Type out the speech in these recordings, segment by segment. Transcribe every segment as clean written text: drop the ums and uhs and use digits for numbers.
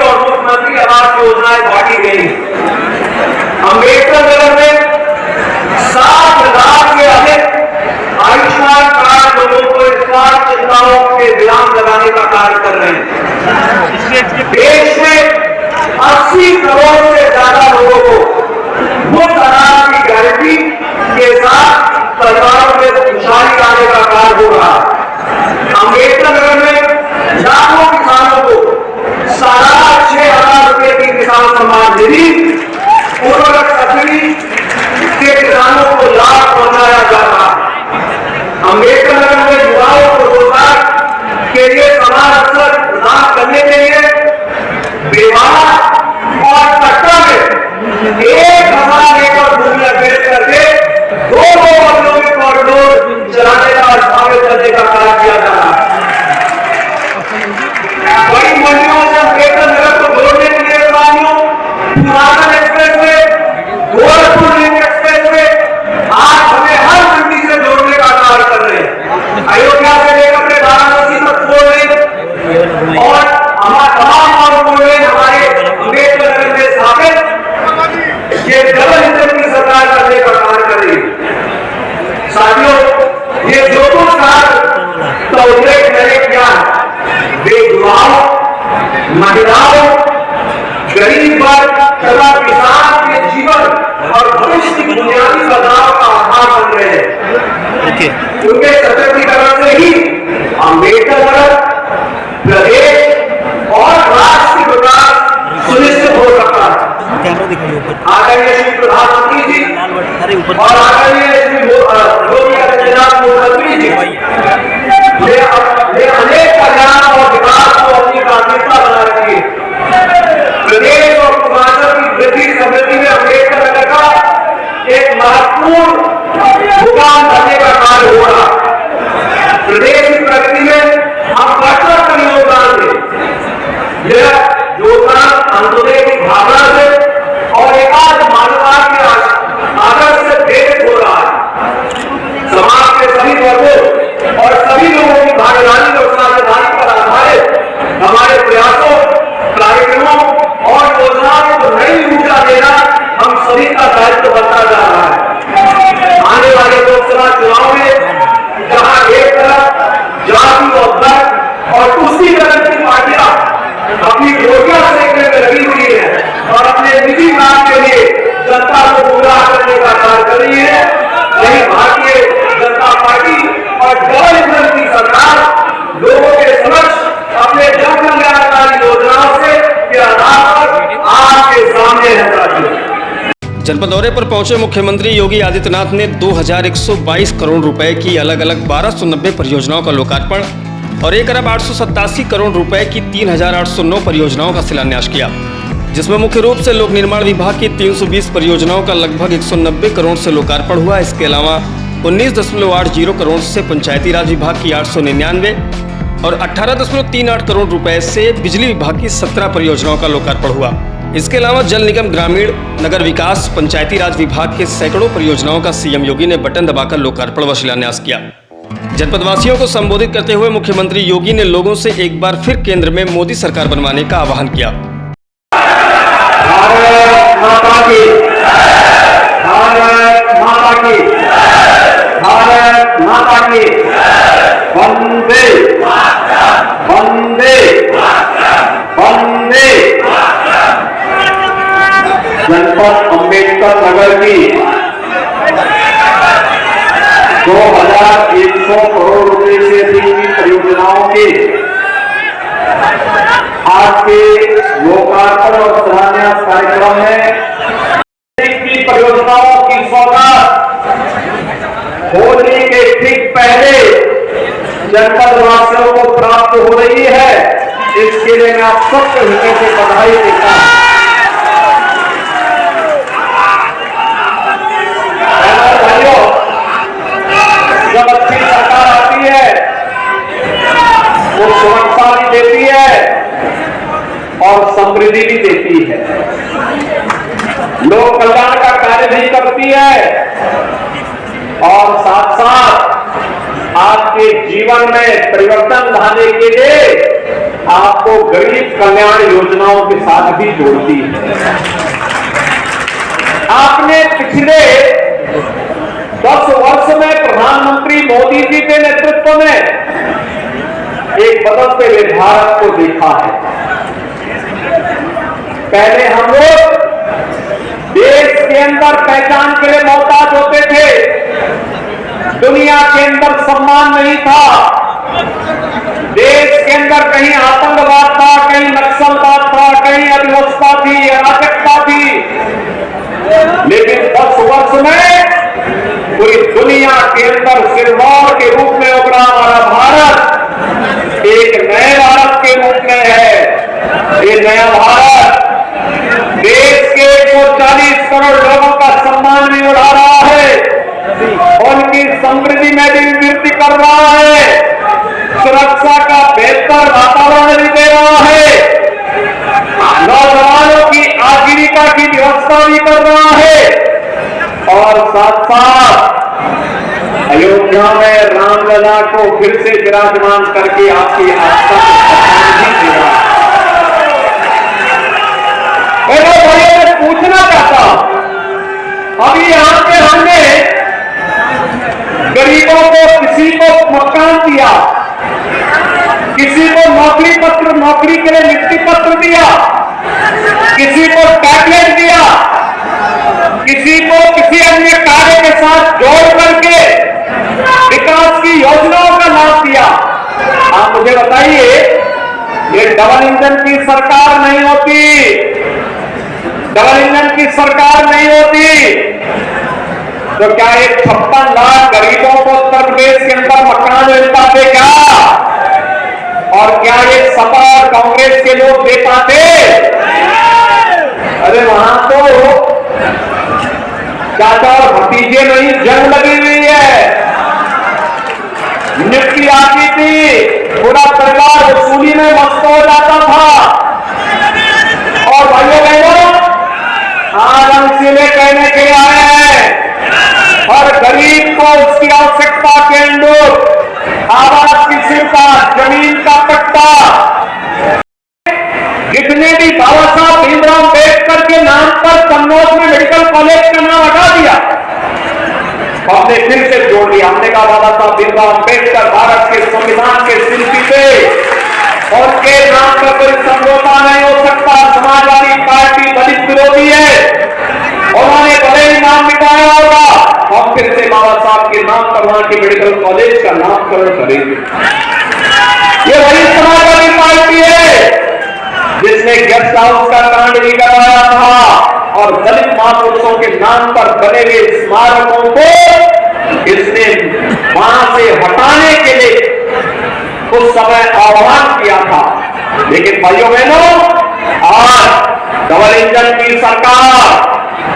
और मुख्यमंत्री आवास योजनाएं बांटी गई। अम्बेडकर नगर में 7 लाख से अधिक आयुष्मान कार्ड लोगों को स्वास्थ्य चिंताओं के विराम लगाने का कार्य कर रहे हैं। देश में 80 करोड़ से ज्यादा लोगों को मुफ्त अनाज की गारंटी के साथ परिवारों में खुशहाली लाने का कार्य हो रहा है। अम्बेडकर नगर में लाखों किसानों को 6,500 रुपए की किसान सम्मान निधि, उर्वरक सब्सिडी के किसानों को लाभ पहुंचाया जा रहा है। अम्बेडकर नगर में युवाओं को रोजगार के लिए समान अवसर प्रदान करने के लिए बेवाड़ा और पट्टा में 1,000 एकड़ भूमि बेच करके 2 औद्योगिक कॉरिडोर चलाने का स्थापित करने का कार्य किया जा रहा है। बड़ी मंडियों से अम्बेडकर नगर को जोड़ने के लिए पुराना express way, Gorakhpur link express way आज हमें हर मंडी से जोड़ने का कार्य कर रहे हैं। अयोध्या से लेकर के वाराणसी तक 4 लेन और तमाम और 4 लेन हमारे अम्बेडकर नगर में स्थापित ये डबल इंजन की सरकार करने का कार्य कर रही है। साथियों, ये जो कुछ कार्य का उल्लेख मैंने किया वे युवाओं, महिलाओं, गरीब वर्ग तथा किसान के जीवन और भविष्य की बुनियादी बदलाव का आधार बन रहे हैं। उनके सशक्तिकरण से ही अम्बेडकर नगर, प्रदेश और राष्ट्र की विकास सुनिश्चित हो सकता है। आदरणीय श्री प्रधानमंत्री जी और आदरणीय श्री योगी आदित्यनाथ मुख्यमंत्री जी ने अनेक कल्याण और विकास को अपनी प्राथमिकता बना रखी है। प्रदेश और पूर्वांचल की वृद्धि समृद्धि में अम्बेडकर नगर का एक महत्वपूर्ण मुकाम बनने का कार्य हो रहा है। प्रदेश की प्रगति में हम बढ़कर कर योगदान दें। यह योगदान अंत्योदय की भावना से और एकाध मानवता के आदर्श से प्रेरित हो रहा है। समाज के सभी वर्गों और सभी लोगों की भागीदारी और साझेदारी पर आधारित हमारे प्रयासों, कार्यक्रमों और योजनाओं को नई ऊर्जा देना हम सभी का दायित्व बनता जा रहा है। आने वाले लोकसभा चुनाव में जहां एक तरफ जाति और धर्म और दूसरी तरफ की पार्टियां अपनी रोटियां सेकने में लगी हुई है और अपने निजी काम के लिए जनता को गुमराह करने का कार्य कर रही है, वही भारतीय जनता पार्टी और डबल इंजन की सरकार लोगों के समक्ष अपने जन कल्याणकारी योजनाओं से के आधार पर आपके सामने है। जनपद दौरे पर पहुंचे मुख्यमंत्री योगी आदित्यनाथ ने 2,122 करोड़ रुपए की अलग अलग 1,290 परियोजनाओं का लोकार्पण और 1,887 करोड़ रुपए की 3,809 परियोजनाओं का शिलान्यास किया, जिसमें मुख्य रूप से लोक निर्माण विभाग की 320 परियोजनाओं का लगभग 190 करोड़ से लोकार्पण हुआ। इसके अलावा 19.80 करोड़ से पंचायती राज विभाग की 899 और 18.38 करोड़ रुपए से बिजली विभाग की 17 परियोजनाओं का लोकार्पण हुआ। इसके अलावा जल निगम ग्रामीण, नगर विकास, पंचायती राज विभाग के सैकड़ों परियोजनाओं का सीएम योगी ने बटन दबाकर लोकार्पण व शिलान्यास किया। जनपदवासियों को संबोधित करते हुए मुख्यमंत्री योगी ने लोगों से एक बार फिर केंद्र में मोदी सरकार बनवाने का आह्वान किया। भारत माता की, भारत माता की, भारत माता की, वंदे वंदे वंदे। जनपद अम्बेडकर नगर की 2100 करोड़ रुपए से अधिक की परियोजनाओं के आज के लोकार्पण और शिलान्यास कार्यक्रम में परियोजनाओं की सौगात होली के ठीक पहले जनपद वासियों को प्राप्त हो रही है। इसके लिए मैं आप सबके हृदय से बधाई देता हूं। भाइयों, जब अच्छी सरकार आती है वो सुरक्षा भी देती है और समृद्धि भी देती है, लोक कल्याण का कार्य भी करती है और साथ साथ आपके जीवन में परिवर्तन लाने के लिए आपको गरीब कल्याण योजनाओं के साथ भी जोड़ती है। आपने पिछले 10 वर्ष में प्रधानमंत्री मोदी जी के नेतृत्व में एक बदलते हुए भारत को देखा है। पहले हम लोग देश के अंदर पहचान के लिए मोहताज होते थे, दुनिया के अंदर सम्मान नहीं था, देश के अंदर कहीं आतंकवाद था, कहीं नक्सलवाद था, कहीं अव्यवस्था थी, अराजकता थी। लेकिन 10 वर्ष में पूरी दुनिया के अंदर सिरमौर के रूप में उभरा हमारा भारत एक नए भारत के रूप में है। ये नया भारत देश के 140 करोड़ लोगों का सम्मान भी उड़ा रहा है, उनकी समृद्धि में भी वृद्धि कर रहा है, सुरक्षा का बेहतर वातावरण भी दे रहा है, नौजवानों की आजीविका की व्यवस्था भी कर रहा है और साथ साथ अयोध्या में रामलला को फिर से विराजमान करके आपकी आस्था भी दे रहा है। मैं पूछना चाहता हूं, अभी यहां पे हमने गरीबों को, किसी को मकान दिया, किसी को नौकरी के लिए नियुक्ति पत्र दिया, किसी को टैबलेट दिया, किसी को किसी अन्य कार्य के साथ जोड़ करके विकास की योजनाओं का लाभ दिया। आप मुझे बताइए, ये डबल इंजन की सरकार नहीं होती, डबल इंजन की सरकार नहीं होती तो क्या ये 56 लाख गरीबों को उत्तर प्रदेश के अंदर मकान मिल पाते क्या? और क्या ये सपा और कांग्रेस के लोग दे पाते? अरे वहां तो चाचा और भतीजे में ही जंग लगी हुई है। नियुक्ति आती थी, पूरा परिवार वसूली में मस्त हो जाता था। और भाइयों बहनों, आज हम इसीलिए कहने के लिए आए हैं, हर गरीब को उसकी आवश्यकता के अनुरूप आवास की सुविधा, जमीन का पट्टा, जितने भी बाबा साहब भीमराव अम्बेडकर के नाम पर कन्नौज में मेडिकल कॉलेज का नाम हटा दिया, हमने फिर से जोड़ दिया। हमने कहा बाबा साहब भीमराव अम्बेडकर भारत के संविधान के शिल्पी थे, उनके नाम पर कोई समझौता नहीं हो सकता। समाजवादी पार्टी दलित विरोधी है, उन्होंने भले ही नाम मिटाया होगा, हम फिर से बाबा साहब के नाम पर वहां के मेडिकल कॉलेज का नामकरण करेंगे। ये वही समाजवादी पार्टी है जिसने गेस्ट हाउस का कांड भी करवाया था और दलित महापुरुषों के नाम पर बने हुए स्मारकों को इसने वहां से हटाने के लिए उस समय आह्वान किया था। लेकिन भाइयों बहनों, आज डबल इंजन की सरकार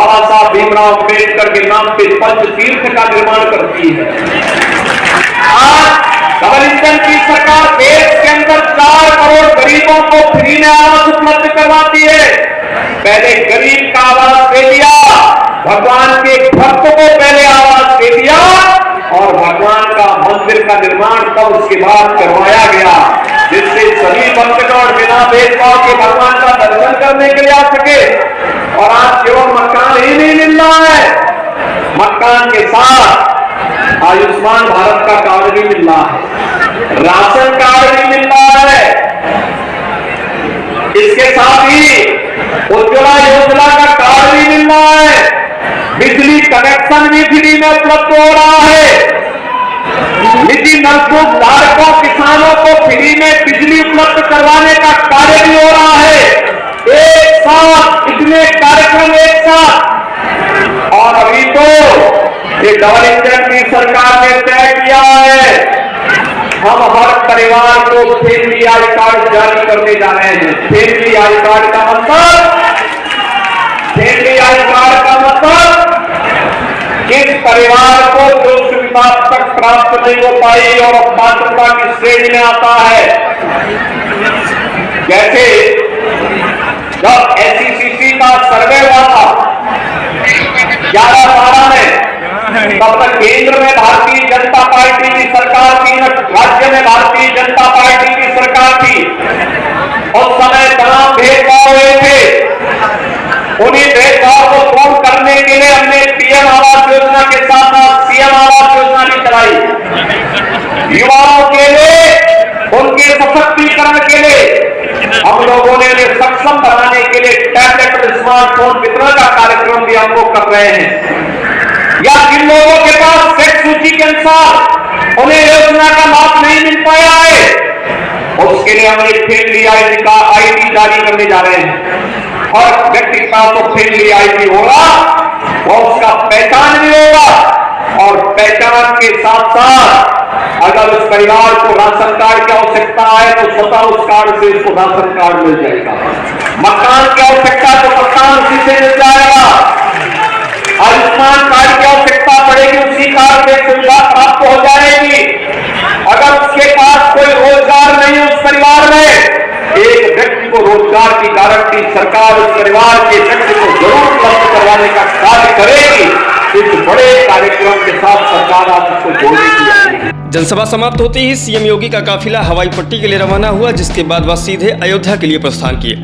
बाबा साहब भीमराव अम्बेडकर के नाम पे पंचतीर्थ का निर्माण करती है। आज डबल इंजन की सरकार देश के अंदर 4 करोड़ गरीबों को फ्री में आवास उपलब्ध करवाती है। पहले गरीब का आवास दे दिया, भगवान के भक्त को पहले आवास दे दिया और भगवान का मंदिर का निर्माण तब उसके बाद करवाया गया, जिससे सभी भक्तगण बिना भेदभाव के भगवान का दर्शन करने के लिए आ सके। और आज केवल मकान ही नहीं मिल रहा है, मकान के साथ आयुष्मान भारत का कार्ड भी मिल रहा है, राशन कार्ड भी मिल रहा है, इसके साथ ही उज्ज्वला योजना का कार्ड भी मिल रहा है, बिजली कनेक्शन भी फ्री में उपलब्ध हो रहा है, निजी नलकूप धारकों किसानों को फ्री में बिजली उपलब्ध करवाने का कार्य भी हो रहा है। एक साथ इतने कार्यक्रम एक साथ। और अभी तो ये डबल इंजन की सरकार ने तय किया है, हम हर परिवार को फैमिली आई कार्ड जारी करने जा रहे हैं। फैमिली आई कार्ड का मतलब, फैमिली आई कार्ड का मतलब किस परिवार को जो सुविधा तक प्राप्त नहीं हो पाई और पात्रता की श्रेणी में आता है। जैसे जब एसईसीसी का सर्वे हुआ था 11-12 में, तब तक केंद्र में भारतीय जनता पार्टी की सरकार थी, राज्य में भारतीय जनता पार्टी की सरकार थी। उस समय तमाम भेदभाव हुए थे, उन्हीं भेदभाव को दूर करने के लिए हमने पीएम आवास योजना के साथ साथ सीएम आवास योजना भी चलाई। युवाओं के लिए, उनके सशक्तिकरण के लिए हम लोगों ने उन्हें सक्षम बनाने के लिए टैबलेट और स्मार्टफोन वितरण का कार्यक्रम भी हम लोग कर रहे हैं। या जिन लोगों के पास सेक्स सूची के अनुसार उन्हें योजना का लाभ नहीं मिल पाया है, उसके लिए हम एक फैमिली आईडी का आईडी जारी करने जा रहे हैं। और व्यक्ति के पास तो फैमिली आईडी होगा, वो उसका पहचान भी होगा और पहचान के साथ साथ अगर उस परिवार को राशन कार्ड की आवश्यकता है तो स्वतः उस कार्ड से उसको राशन कार्ड मिल जाएगा। मकान की आवश्यकता तो मकान उसी से मिल जाएगा। आयुष्मान कार्ड की आवश्यकता पड़ेगी, उसी कार्ड से सुविधा प्राप्त हो जाएगी। अगर उसके पास कोई रोजगार नहीं उस परिवार में, एक व्यक्ति को रोजगार की गारंटी सरकार उस परिवार के व्यक्ति को जरूर उपलब्ध करवाने का कार्य करेगी। इस बड़े कार्यक्रम के साथ सरकार आज उसको जोड़ेगी। जनसभा समाप्त होते ही सीएम योगी का काफिला हवाई पट्टी के लिए रवाना हुआ, जिसके बाद वह सीधे अयोध्या के लिए प्रस्थान किए।